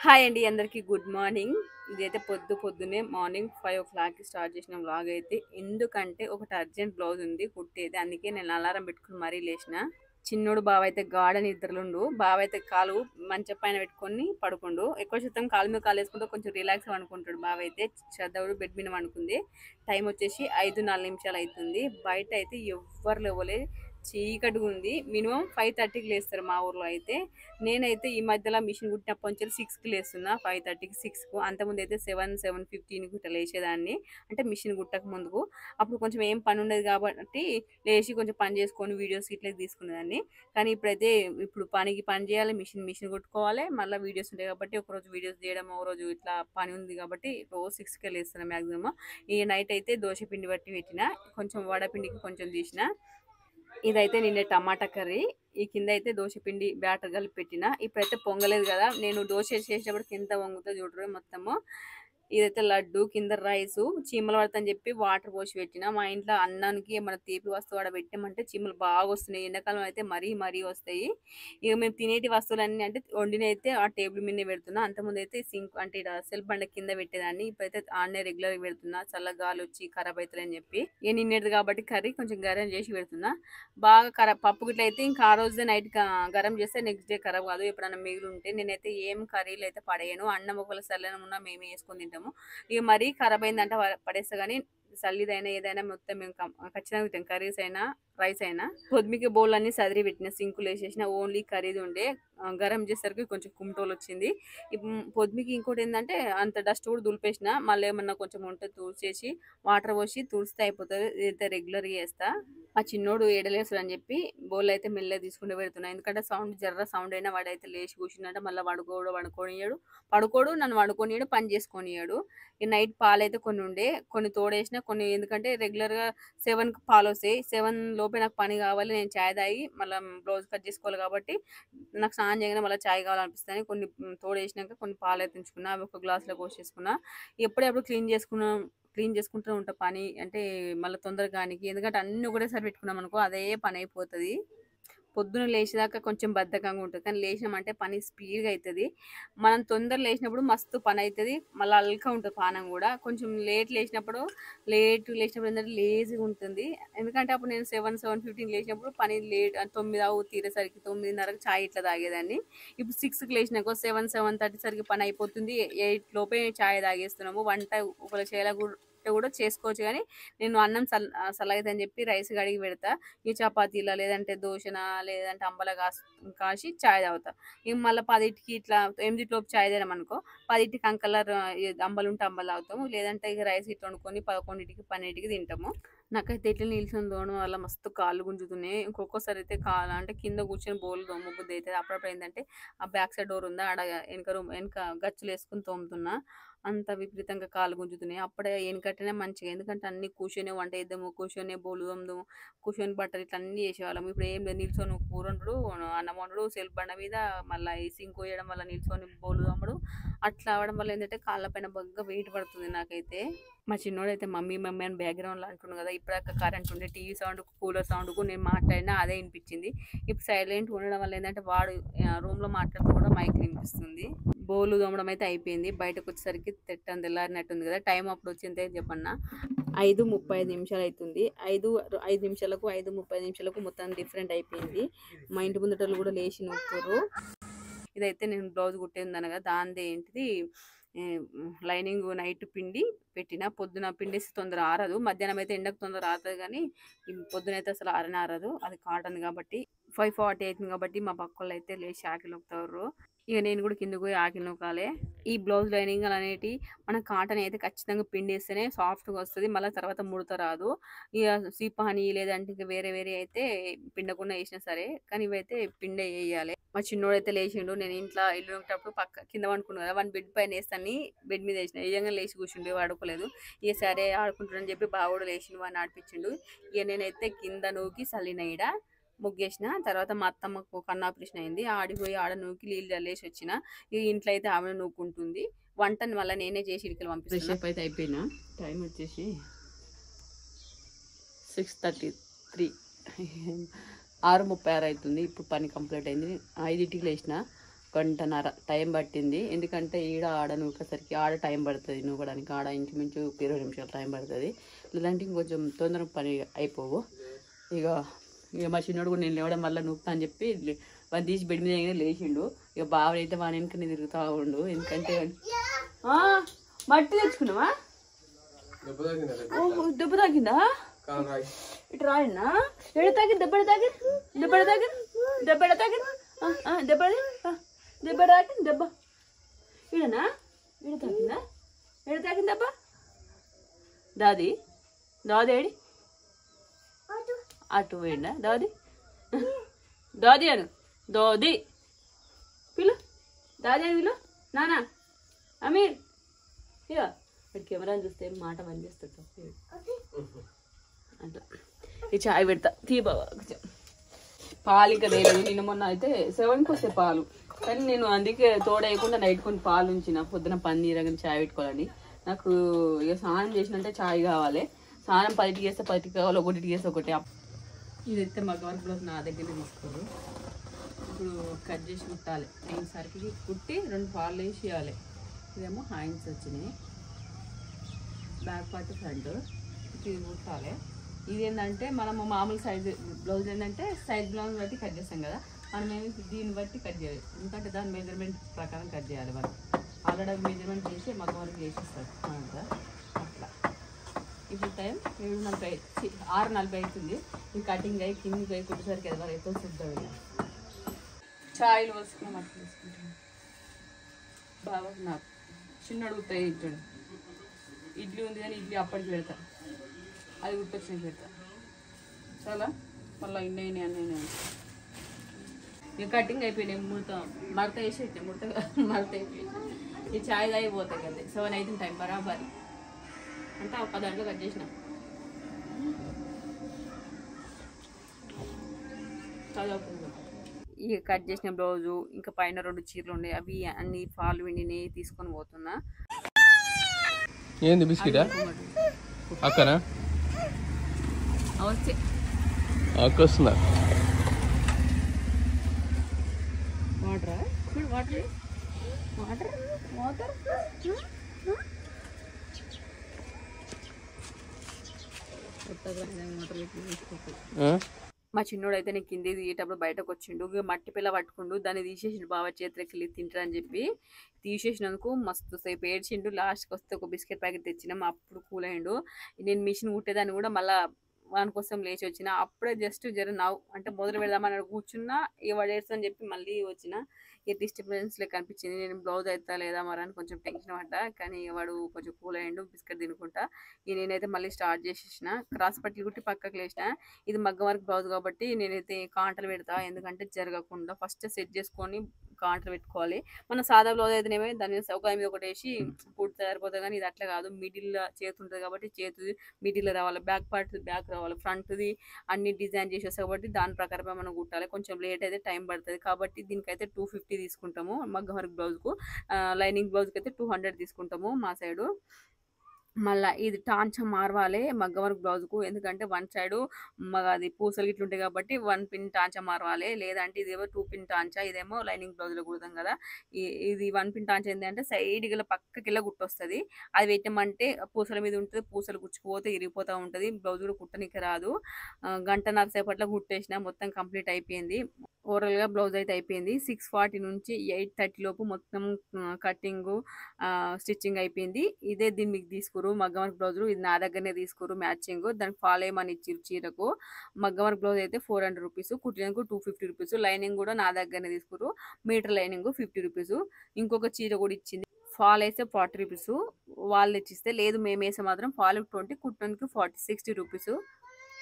Hi అండి అందరికీ good morning. ఇదైతే పొద్దున్నే మార్నింగ్ 5:00కి స్టార్ట్ చేసిన వ్లాగ్ అయితే ఎందుకంటే ఒకటి అర్జెంట్ బ్లౌజ్ ఉంది కుట్టేది. అందుకే నేను అలారం పెట్టుకుని మరీ లేచిన. చిన్నోడు బావ అయితే గాఢ నిద్రలుండు. బావ అయితే కాలు మంచం పైన పెట్టుకొని పడుకుండు. ఎక్కువ శాతం కాలు మీద కాలు వేసుకుంటే కొంచెం రిలాక్స్ అనుకుంటాడు. బావ అయితే శ్రద్ధవుడు బెడ్ మీద అనుకుంది. టైం వచ్చేసి 5:04 అవుతుంది. బయట అయితే ఎవ్వరు లేవలే, చీకటిగా ఉంది. మినిమం 5:30కి లేస్తారు మా ఊర్లో అయితే. నేనైతే ఈ మధ్యలో మిషన్ కుట్టినప్పటి నుంచి 6కి లేస్తున్నా. 5:30కి 6కు అంతకుముందు అయితే 7:15కి ఇట్లా లేచేదాన్ని. అంటే మిషన్ కుట్టక ముందుకు. అప్పుడు కొంచెం ఏం పని ఉండేది కాబట్టి లేచి కొంచెం పని చేసుకొని వీడియోస్ ఇట్లా తీసుకునేదాన్ని. కానీ ఇప్పుడైతే పని చేయాలి, మిషన్ కుట్టుకోవాలి, మళ్ళీ వీడియోస్ ఉంటాయి కాబట్టి ఒకరోజు వీడియోస్ చేయడం, ఒక రోజు ఇట్లా పని ఉంది కాబట్టి రోజు 6కే లేస్తున్నా మ్యాక్సిమం. ఈ నైట్ అయితే దోశ పిండి బట్టి పెట్టిన, కొంచెం వడపిండికి కొంచెం తీసిన. ఇదైతే నిన్న టమాటా కర్రీ. ఈ కింద అయితే దోశ పిండి బ్యాటర్ కలిపి పెట్టిన. ఇప్పుడైతే పొంగలేదు కదా, నేను దోశ చేసేటప్పుడు కింద వంగుతో చూడరు మొత్తము. ఇదైతే లడ్డు, కింద రైసు. చీమలు పడతాయని చెప్పి వాటర్ పోసి పెట్టిన. మా ఇంట్లో అన్నానికి ఏమైనా తీపి వస్తువు ఆడ పెట్టామంటే చీమలు బాగా వస్తున్నాయి. ఎండాకాలం అయితే మరీ వస్తాయి. ఇక మేము తినేటి వస్తువులన్నీ అంటే వండిన అయితే ఆ టేబుల్ మీదనే పెడుతున్నా. అంతకుముందు అయితే సింక్ అంటే ఇక్కడ సెల్ఫ్ బండ కింద పెట్టేదాన్ని. ఇప్పుడైతే ఆడనే రెగ్యులర్గా పెడుతున్నా, చల్ల గాలి వచ్చి ఖరాబ్ అవుతుందని చెప్పి. ఇక నిన్నటిది కాబట్టి కర్రీ కొంచెం గరం చేసి పెడుతున్నా. బాగా పప్పు గిట్ల అయితే ఇంకా ఆ రోజే నైట్ గరం చేస్తే నెక్స్ట్ డే ఖరాబ్ కాదు. ఎప్పుడైనా మిగిలి ఉంటే నేనైతే ఏం కర్రీలు అయితే పడేయను. అన్నం ఒకవేళ సల్లనం ఉన్నా మేమే వేసుకొని తింటాము. ఇక మరీ ఖరాబ్ అయిందంటే పడేస్తా కానీ సల్లిదైనా ఏదైనా మొత్తం మేము ఖచ్చితంగా తింటాం. కర్రీస్ అయినా రైస్ అయినా. పొద్దుమికి బౌల్ అన్ని సదిరి పెట్టిన, సింకులు వేసేసిన. ఓన్లీ కర్రీది ఉండే. గరం చేసేసరికి కొంచెం కుమ్టోలు వచ్చింది. పొద్దుమికి ఇంకోటి ఏంటంటే అంత డస్ట్ కూడా దులిపేసిన. మళ్ళీ ఏమన్నా కొంచెం ఉంటే తుడిచేసి వాటర్ పోసి తుడిస్తే అయిపోతుంది. ఇదైతే రెగ్యులర్గా చేస్తా. మా చిన్నోడు ఏడలేస్తాడు అని చెప్పి బౌల్ అయితే మెల్లగా తీసుకుంటూ పెడుతున్నా. ఎందుకంటే జర్ర సౌండ్ అయినా వాడైతే లేచి కూర్చుందంటే మళ్ళీ పడుకోనియాడు. పడుకోడు, నన్ను పడుకోనియాడు, పని చేసుకొనియాడు. ఈ నైట్ పాలు అయితే కొన్ని ఉండే, కొన్ని తోడేసిన, కొన్ని ఎందుకంటే రెగ్యులర్గా 7కి పాలు వస్తాయి. 7 లోపే నాకు పని కావాలి, నేను చాయ్ తాగి మళ్ళీ బ్లౌజ్ కట్ చేసుకోవాలి కాబట్టి నాకు స్నానం చేయగానే మళ్ళీ చాయ్ కావాలనిపిస్తుంది. కొన్ని తోడేసినాక కొన్ని పాలు అయితే ఉంచుకున్నా. అవి ఒక గ్లాస్లో పోసేసుకున్నా. ఎప్పుడెప్పుడు క్లీన్ చేసుకుంటూ ఉంటా పని. అంటే మళ్ళీ తొందరగానికి, ఎందుకంటే అన్ని ఒకటేసారి పెట్టుకున్నాం అనుకో అదే పని అయిపోతుంది. పొద్దున లేచేదాకా కొంచెం బద్ధకంగా ఉంటుంది, కానీ లేచినామంటే పని స్పీడ్గా అవుతుంది. మనం తొందర లేచినప్పుడు మస్తు పని అవుతుంది, మళ్ళీ అల్కా ఉంటుంది పానం కూడా. కొంచెం లేట్ లేచినప్పుడు ఏంటంటే లేజీగా ఉంటుంది. ఎందుకంటే అప్పుడు నేను 7:15 లేచినప్పుడు పని లేట్ 9 అవు తీరేసరికి 9:30కి చాయ్ ఇట్లా తాగేదాన్ని. ఇప్పుడు 6కి లేచినాకో 7:30 సరికి పని అయిపోతుంది. 8 లోపే చాయ్ తాగేస్తున్నాము. వంట ఒకవేళ చేయాల కూడా చేసుకోవచ్చు, కానీ నేను అన్నం చల్లగైతే చెప్పి రైస్ కడిగి పెడతా. ఈ చపాతీలా లేదంటే దోశనా లేదంటే అంబల కాసి చాయ్ తాగుతా. ఇక మళ్ళీ 10కి ఇట్లా 8 లోపు చాయ్ తాగామనుకో 10కి అంకలర్ అంబలు ఉంటే అంబలు తాగుతాము, లేదంటే ఇక రైస్ ఇట్లా వండుకొని 11కి 12కి తింటాము. నాకైతే ఇట్లా నిల్చొని తోమడం వల్ల మస్తు కాళ్ళు గుంజుతున్నాయి. ఇంకొకసారి అయితే కాలు అంటే కింద కూర్చొని బోల్ తోమబుద్ధి అవుతుంది. అప్పుడప్పుడు ఏంటంటే ఆ బ్యాక్ సైడ్ డోర్ ఉందా, ఆడ వెనక గచ్చులు వేసుకుని తోముతున్నా. అంత విపరీతంగా కాలు గుంజుతున్నాయి. అప్పుడే వెనకట్టనే మంచిగా, ఎందుకంటే అన్ని కూర్చొని వంట చేద్దాము, కూర్చొని బోలు తోముదాము, కూర్చొని బట్టలు ఇట్లా అన్నీ చేసేవాళ్ళం. ఇప్పుడు ఏం లేదు, నిల్చొని కూర వండుడు, అన్నం వండుడు, సెల్ఫ్ బండ మీద మళ్ళీ ఈ సింక్ వేయడం వల్ల నిల్చొని బోలు తోమడు. అట్లా అవడం వల్ల ఏంటంటే కాళ్ళ పైన బాగా వెయిట్ పడుతుంది నాకైతే. మా చిన్నోడైతే మమ్మీ మమ్మీ అని బ్యాక్గ్రౌండ్లో అంటున్నాడు కదా. ఇప్పుడాక కరెంట్ ఉండే టీవీ సౌండ్, కూలర్ సౌండ్కు నేను మాట్లాడినా అదే వినిపించింది. ఇప్పుడు సైలెంట్ ఉండడం వల్ల ఏంటంటే వాడు రూమ్లో మాట్లాడుతూ కూడా మైక్ వినిపిస్తుంది. బోలు తోమడం అయితే అయిపోయింది. బయటకు వచ్చేసరికి తెల్లారినట్టుంది కదా. టైం అప్పుడు వచ్చిందే చెప్పన్నా 5:35 అవుతుంది. 5 నిమిషాలకు 5:35 మొత్తం డిఫరెంట్ అయిపోయింది. మా ఇంటి ముందటోళ్ళు కూడా లేచి నొక్కురు. ఇదైతే నేను బ్లౌజ్ కుట్టేది అనగా దానిది ఏంటిది, లైనింగ్ నైట్ పిండి పెట్టిన. పొద్దున పిండేసి తొందర ఆరదు, మధ్యాహ్నం అయితే ఎండకు తొందర ఆరుతుంది, కానీ పొద్దున అయితే అసలు ఆరదు. అది కాటన్ కాబట్టి 5:40 అవుతుంది కాబట్టి మా పక్కళ్ళు అయితే లేచి ఆకిలి నొక్కుతారు. ఇక నేను కూడా కిందకు పోయి ఆకిలి నొక్కాలి. ఈ బ్లౌజ్ లైనింగ్ అనేటి మన కాటన్ అయితే ఖచ్చితంగా పిండేస్తేనే సాఫ్ట్గా వస్తుంది, మళ్ళీ తర్వాత ముడత రాదు. ఇక సిపాని లేదంటే ఇంకా వేరే అయితే పిండకుండా వేసినా సరే, కానీ ఇవైతే పిండే వేయాలి. మా చిన్నోడు అయితే లేచిండు. నేను ఇల్లు ఉంటప్పుడు కింద వండుకున్నాను కదా, వాడిని బెడ్ పైన వేస్తాను, బెడ్ మీద వేసిన నిజంగా లేచి కూర్చుండు, ఆడుకోలేదు. ఇక సరే ఆడుకుంటాడని చెప్పి బావుడు లేచిండు, వాడిని ఆడిపించిండు. ఇక నేనైతే కింద నూకి సల్లిన ఈడ ముగ్గేసిన. తర్వాత మా అత్తమ్మకు కన్ను ఆపరేషన్ అయింది, ఆడిపోయి ఆడ నూకి నీళ్ళు చల్లేసి వచ్చిన. ఇక ఇంట్లో అయితే ఆమె నూకుంటుంది. వంటని వల్ల నేనే చేసి ఇడికలు పంపిస్తాను. ఫ్రెష్ అప్ అయితే అయిపోయినా. టైం వచ్చేసి 6:33, 6:36 అవుతుంది. ఇప్పుడు పని కంప్లీట్ అయింది. 5కి లేచిన. గంటన్నర టైం పట్టింది. ఎందుకంటే ఈడ ఆడ నూకేసరికి ఆడ టైం పడుతుంది, నూకడానికి ఆడ ఇంచుమించు 20 నిమిషాలు టైం పడుతుంది. లేదంటే ఇంకొంచెం తొందరగా పని అయిపోవు. ఇక మా చిన్నోడు కూడా నేను లేవడం వల్ల నూకుతా అని చెప్పి వాడిని తీసి బెడ్ మీద లేచిండు. ఇక బావడైతే వాని వెనకనే తిరుగుతూ ఉండు. ఎందుకంటే మట్టి తెచ్చుకున్నావా? దెబ్బ తాకిందా? ఇటు రాయన్నా ఎడ తాగి దెబ్బడ తాగి దెబ్బడ తాగి దెబ్బడ తాగి దెబ్బ దెబ్బ తాకింది దెబ్బ ఈడనా? ఈడ తాకిందా? ఎడ తాకింది దెబ్బ? దాది దాది ఏడి అటు పోయిందా? దాది దాది అను దాది పిలు దాది అని పిలు నానా అమీర్ ఇక కెమెరాని చూస్తే మాట బంద్ చేస్తాడు అట్లా. ఈ చాయ్ పెడతా తీ బాబా. కొంచెం పాలు ఇంకా లేదు. నిన్న మొన్న అయితే 7కి వస్తే పాలు, కానీ నేను అందుకే తోడేయకుండా నైట్ కొన్ని పాలు ఉంచిన పొద్దున పన్నీర్ కానీ చాయ్ పెట్టుకోవాలని. నాకు ఇక స్నానం చేసినంటే చాయ్ కావాలి. స్నానం 10కి చేస్తే 10కి కావాలి, 1కి చేస్తే 1. ఇదైతే మగవారి బ్లౌజ్ నా దగ్గర తీసుకోరు. ఇప్పుడు కట్ చేసి కుట్టాలి. 5 సరికి కుట్టి 2 పాలు వేసి ఇవ్వాలి. ఇదేమో హ్యాండ్స్ వచ్చినాయి, బ్యాక్ పార్ట్ ఫ్రంట్. ఇది కుట్టాలి. ఇదేంటంటే మనము మామూలు సైజు బ్లౌజ్ ఏంటంటే సైజ్ బ్లౌజ్ బట్టి కట్ చేస్తాం కదా, మనం ఏమి దీన్ని బట్టి కట్ చేయాలి. ఎందుకంటే దాని మెజర్మెంట్ ప్రకారం కట్ చేయాలి. మనం ఆల్రెడీ మెజర్మెంట్ చేసి మగవారికి చేసిస్తారు అట్లా. ఇప్పుడు టైం 7:40 6:40 అవుతుంది. ఈ కటింగ్ అయ్యి కిందికి పోయి కుట్టేసరికి ఎవరు అయితే చూద్దాం. చాయ్లు పోసుకున్నాం అట్లా వేసుకుంటాం. బాగా నాకు చిన్న అడుగుతాయి. చూడండి ఇడ్లీ ఉంది కానీ ఇడ్లీ అప్పటికి పెడతా, అది గుర్తొచ్చిన పెడతా. చాలా మళ్ళీ ఇన్నైనా అన్నీ ఇక కటింగ్ అయిపోయినాయి. మడత వేసి మడత అయిపోయి ఈ చాయ్ తాగిపోతాయి కదా. 7 అవుతుంది టైం బరాబరి. అంటే ఒక దాంట్లో కట్ చేసిన ఇక కట్ చేసిన బ్లౌజు ఇంకా పైన 2 చీరలు ఉన్నాయి. అవి అన్ని ఫాల్ విండిని తీసుకొని పోతున్నా. ఏంది బిస్కెటా అక్కనా? వచ్చే అక్కొస్తుందా? వాటరా? వాటర్ వాటర్ వాటర్ మా చిన్నోడు అయితే నేను కింద దిగేటప్పుడు బయటకు వచ్చిండు. మట్టి పిల్ల పట్టుకుండు, దాన్ని తీసేసిండు. బాబా చేతికి వెళ్ళి తింటారని అని చెప్పి తీసేసినందుకు మస్తు సేపు ఏడ్చిండు. లాస్ట్కి వస్తే ఒక బిస్కెట్ ప్యాకెట్ తెచ్చినాం. అప్పుడు కూల్ అయ్యిండు. నేను మిషన్ కుట్టేదాన్ని కూడా మళ్ళీ వాని కోసం లేచి వచ్చిన. అప్పుడే జస్ట్ నవ్వు అంటే మొదలు పెడదామని కూర్చున్నా, ఇక వాడు ఏడ్చని చెప్పి మళ్ళీ వచ్చిన. ఇక డిస్టర్బెన్స్ లెక్క అనిపించింది. నేను బ్లౌజ్ అవుతా లేదా మరి అని కొంచెం టెన్షన్ పడ్డా, కానీ వాడు కొంచెం కూల్ అయ్యిండు బిస్కెట్ తినుకుంటా. ఇక నేనైతే మళ్ళీ స్టార్ట్ చేసేసిన. క్రాస్ పట్టి కుట్టి పక్కకు లేచిన. ఇది మగ్గం వర్క్ బ్లౌజ్ కాబట్టి నేనైతే కాంటలు పెడతా, ఎందుకంటే జరగకుండా ఫస్ట్ సెట్ చేసుకొని కాంటలు పెట్టుకోవాలి. మన సాదా బ్లౌజ్ అయితేనేమో దాని మీద ఒక మీద ఒకటి వేసి కుడితే సరిపోతుంది, కానీ ఇది అట్లా కాదు. మిడిల్ చేతి ఉంటుంది కాబట్టి చేతి మిడిల్ రావాలి, బ్యాక్ పార్ట్ బ్యాక్ రావాలి, ఫ్రంట్ది అన్ని డిజైన్ చేసేస్తాయి కాబట్టి దాని ప్రకారమే మనం కుట్టాలి. కొంచెం లేట్ అయితే టైం పడుతుంది కాబట్టి దీనికైతే 250 తీసుకుంటాము. మగ్గం వర్క్ బ్లౌజ్కు. లైనింగ్ బ్లౌజ్కి అయితే 200 తీసుకుంటాము మా సైడు. మళ్ళీ ఇది టాంచా మార్వాలి మగ్గం వర్క్ బ్లౌజ్కు, ఎందుకంటే 1 సైడు అది పూసలు గిట్లు ఉంటాయి కాబట్టి 1 పిన్ టాంచా మార్వాలి. లేదంటే ఇదేమో 2 పిన్ టాంచా, ఇదేమో లైనింగ్ బ్లౌజ్లో కుడతాం కదా. ఇది 1 పిన్ టాంచా ఏంటంటే సైడ్ గల పక్కకిలా గుట్టొస్తుంది. అది పెట్టమంటే పూసల మీద ఉంటుంది, పూసలు గుచ్చుకుపోతే ఇరిగిపోతూ ఉంటుంది. బ్లౌజ్ కూడా కుట్టనికి రాదు. 1 గంటన్నర సేపట్లో కుట్టేసిన, మొత్తం కంప్లీట్ అయిపోయింది. ఓవరాల్గా బ్లౌజ్ అయితే అయిపోయింది. 6:40 నుంచి 8:30 లోపు మొత్తం కటింగు స్టిచ్చింగ్ అయిపోయింది. ఇదే దీన్ని మీకు తీసుకురు మగ్గం వర్క్ బ్లౌజులు. ఇది నా దగ్గరనే తీసుకురు మ్యాచింగ్. దానికి ఫాలో ఏమని ఇచ్చిరు చీరకు. మగ్గం వర్క్ బ్లౌజ్ అయితే 400 రూపీస్, కుట్టినందుకు 250 రూపీస్. లైనింగ్ కూడా నా దగ్గరనే తీసుకురు. Metre lining 50 rupees. ఇంకొక చీర కూడా ఇచ్చింది. ఫాల్ వేస్తే 40 రూపీస్. వాళ్ళు తెచ్చిస్తే, లేదు మేము వేస్తే మాత్రం ఫాల్ 20, కుట్టినందుకు 60 రూపీస్.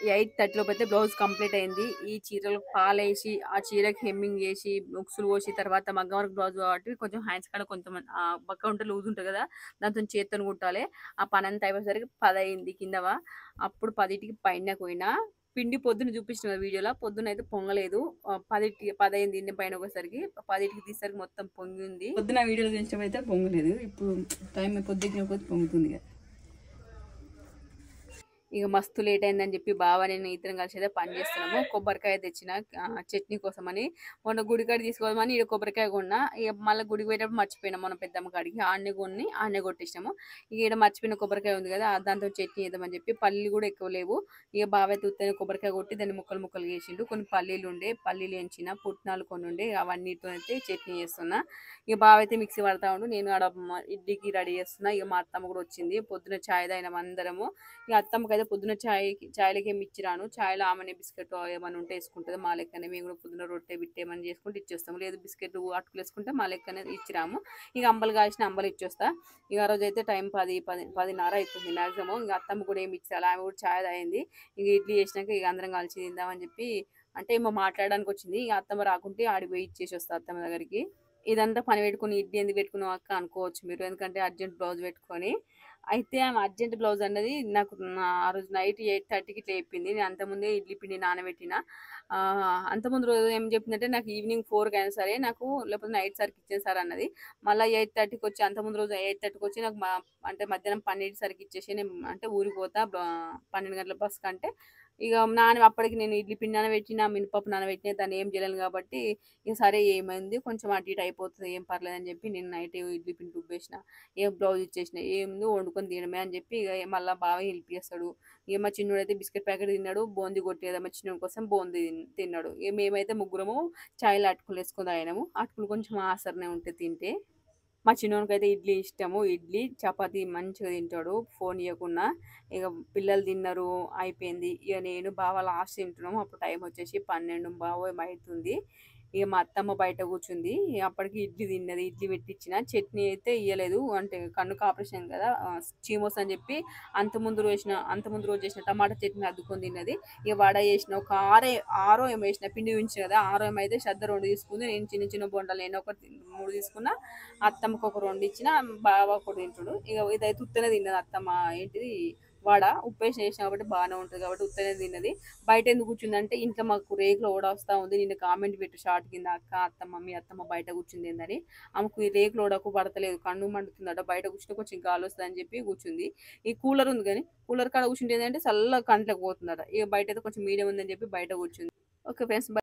8:30 లోపు అయితే బ్లౌజ్ కంప్లీట్ అయింది. ఈ చీరలు పాలేసి ఆ చీరకి హెమ్మింగ్ చేసి బుక్స్లు పోసి తర్వాత మగ్గం వర్క్ బ్లౌజ్ కాబట్టి కొంచెం హ్యాండ్స్ కాడ కొంతమంది పక్క ఉంటే లూజ్ ఉంటుంది కదా, దాంతో చేతితో కుట్టాలి. ఆ పని అంతా అయిపోయేసరికి 10 అయింది కిందవా. అప్పుడు 10కి పైన పోయినా. పిండి పొద్దున చూపించిన వీడియోలో పొద్దున అయితే పొంగలేదు. 10 అయింది పైన ఒకసారికి. 10కి తీసరికి మొత్తం పొంగి ఉంది. పొద్దున వీడియోలో చూపించడం అయితే పొంగలేదు. ఇప్పుడు టైం పొద్దున పొంగుతుంది కదా. ఇక మస్తు లేట్ అయిందని చెప్పి బావ నేను ఇద్దరం కలిసి అయితే పని చేస్తున్నాము. కొబ్బరికాయ తెచ్చిన చట్నీ కోసమని. మొన్న గుడికాడ తీసుకోదామని ఈడ కొబ్బరికాయ కొన్నా. ఇక మళ్ళీ గుడికి పోయేటప్పుడు మర్చిపోయినాం మన పెద్దమ్మ కాడికి. ఆడనే కొన్ని ఆడనే కొట్టేసినాము. ఇక ఈడ మర్చిపోయిన కొబ్బరికాయ ఉంది కదా దాంతో చట్నీ చేద్దామని చెప్పి పల్లీలు కూడా ఎక్కువ లేవు. ఇక బావ అయితే ఉత్తనే కొబ్బరికాయ కొట్టి దాన్ని ముక్కలు ముక్కలు చేసిండు. కొన్ని పల్లీలు ఉండే పల్లీలు ఎంచిన పుట్నాలు కొన్ని ఉండే అవన్నీతో అయితే చట్నీ చేస్తున్నా. ఇక బావ అయితే మిక్సీ పడతా ఉండు, నేను ఆడ ఇడ్లీకి రెడీ చేస్తున్నా. ఇక మా అత్తమ్మ కూడా వచ్చింది. పొద్దున చాయ్ తాగినాం అందరము. ఇక అత్తమ్మకైతే పొద్దున చాయ్లకి ఏమి ఇచ్చిరాను. చాయ్లో ఆమెనే బిస్కెట్ ఏమైనా ఉంటే వేసుకుంటుంది మా లెక్కనే. మేము కూడా పొద్దున రొట్టె బిట్టె ఏమైనా చేసుకుంటే ఇచ్చేస్తాము. లేదు బిస్కెట్ అటుకులు వేసుకుంటే మా లెక్కనే ఇచ్చిరాము. ఇక అంబలు కాసిన అంబలు ఇచ్చేస్తా. ఇక ఆ రోజు అయితే టైం 10:30 అవుతుంది మ్యాక్సిమం. ఇక అత్తమ్మ కూడా ఏమి ఇచ్చాలి, ఆమె కూడా చాయ్ తాగింది. ఇక ఇడ్లీ చేసినాక ఇక అందరం కలిసి తిందామని చెప్పి అంటే ఏమో మాట్లాడడానికి వచ్చింది. ఇక అత్తమ్మ రాకుంటే ఆడిపోయి ఇచ్చేసి వస్తా అత్తమ్మ దగ్గరికి. ఇదంతా పని పెట్టుకుని ఇడ్లీ ఎందుకు పెట్టుకున్నావు అక్క అనుకోవచ్చు మీరు, ఎందుకంటే అర్జెంట్ బ్లౌజ్ పెట్టుకొని. అయితే ఆమె అర్జెంట్ బ్లౌజ్ అన్నది నాకు ఆ రోజు నైట్ 8:30కి ఇట్లా చెప్పింది. నేను అంతకుముందే ఇడ్లీ పిండి నానబెట్టిన. అంతకుముందు రోజు ఏం చెప్పిందంటే నాకు ఈవినింగ్ 4కి అయినా సరే నాకు, లేకపోతే నైట్ సరికి ఇచ్చేది సార్ అన్నది. మళ్ళీ 8:30కి వచ్చి అంతకుముందు రోజు 8:30కి వచ్చి నాకు అంటే మధ్యాహ్నం 12 సరికి ఇచ్చేసి నేను అంటే ఊరికి పోతా 12 గంటల బస్ కంటే. ఇక అప్పటికి నేను ఇడ్లీ పిండి నానబెట్టిన మినపప్పు నానబెట్టిన దాన్ని ఏం చేయలేను కాబట్టి ఇక సరే ఏమైంది కొంచెం అటు ఇటు అయిపోతుంది ఏం పర్లేదని చెప్పి నేను నైట్ ఇడ్లీ పిండి రుబ్బేసిన. ఏం బ్లౌజ్ ఇచ్చేసిన ఏందో వండుకొని తినమే అని చెప్పి ఇక మళ్ళీ బాగా హెల్ప్ చేస్తాడు. ఇక మా చిన్నోడు అయితే బిస్కెట్ ప్యాకెట్ తిన్నాడు, బూందీ కొట్టి కదా మా చిన్నోడి కోసం బూందీ తిన్నాడు. ఇక మేమైతే ముగ్గురము చాయ్లో అటుకులు వేసుకొని తాగినాము. అటుకులు కొంచెం ఆసరనే ఉంటే తింటే. మా చిన్నోనికి అయితే ఇడ్లీ ఇష్టము. ఇడ్లీ చపాతీ మంచిగా తింటాడు ఫోన్ ఇవ్వకుండా. ఇక పిల్లలు తిన్నారు అయిపోయింది. ఇక నేను బావ లాస్ట్ తింటున్నాము. అప్పుడు టైం వచ్చేసి 12 బావ ఏమో అవుతుంది. ఇక మా అత్తమ్మ బయట కూర్చుంది. అప్పటికి ఇడ్లీ తిన్నది. ఇడ్లీ పెట్టించిన చట్నీ అయితే ఇవ్వలేదు, అంటే కన్నుకు ఆపరేషన్ కదా చీమోస్ అని చెప్పి అంతకుముందు రోజు చేసిన టమాటా చట్నీ అద్దుకొని తిన్నది. ఇక వడ చేసిన ఒక ఆరో ఏమో వేసిన పిండి ఉంచిన కదా, ఆరో ఏమో అయితే శ్రద్ధ 2 తీసుకుంది. నేను చిన్న చిన్న బొండాలు నేను ఒక 3 తీసుకున్నా, అత్తమ్మకు ఒక 2 ఇచ్చిన, బావ ఒకటి తింటుడు. ఇక ఇదైతే ఉత్తనే తిన్నది అత్తమ్మ. ఏంటిది వడ ఉప్పేసి చేసిన కాబట్టి బాగానే ఉంటుంది కాబట్టి ఉత్తనే తిన్నది. బయట ఎందుకు కూర్చుందంటే ఇంట్లో మాకు రేకులో ఓడ వస్తూ ఉంది. నిన్న కామెంట్ పెట్టు షార్ట్ కింద అక్క అత్తమ్మ మీ అత్తమ్మ బయట కూర్చుంది ఏందని. ఆమెకు ఈ రేకులో ఓడకు పడతలేదు, కన్ను మండుతుందట, బయట కూర్చుంటే కొంచెం గాలి వస్తుంది అని చెప్పి కూర్చుంది. ఈ కూలర్ ఉంది కానీ కూలర్ కాడ కూర్చుంటే ఏంటంటే చల్లగా కంట్లోకి పోతుందట. ఇక బయట అయితే కొంచెం మీడియం ఉందని చెప్పి బయట కూర్చుంది. Okay friends.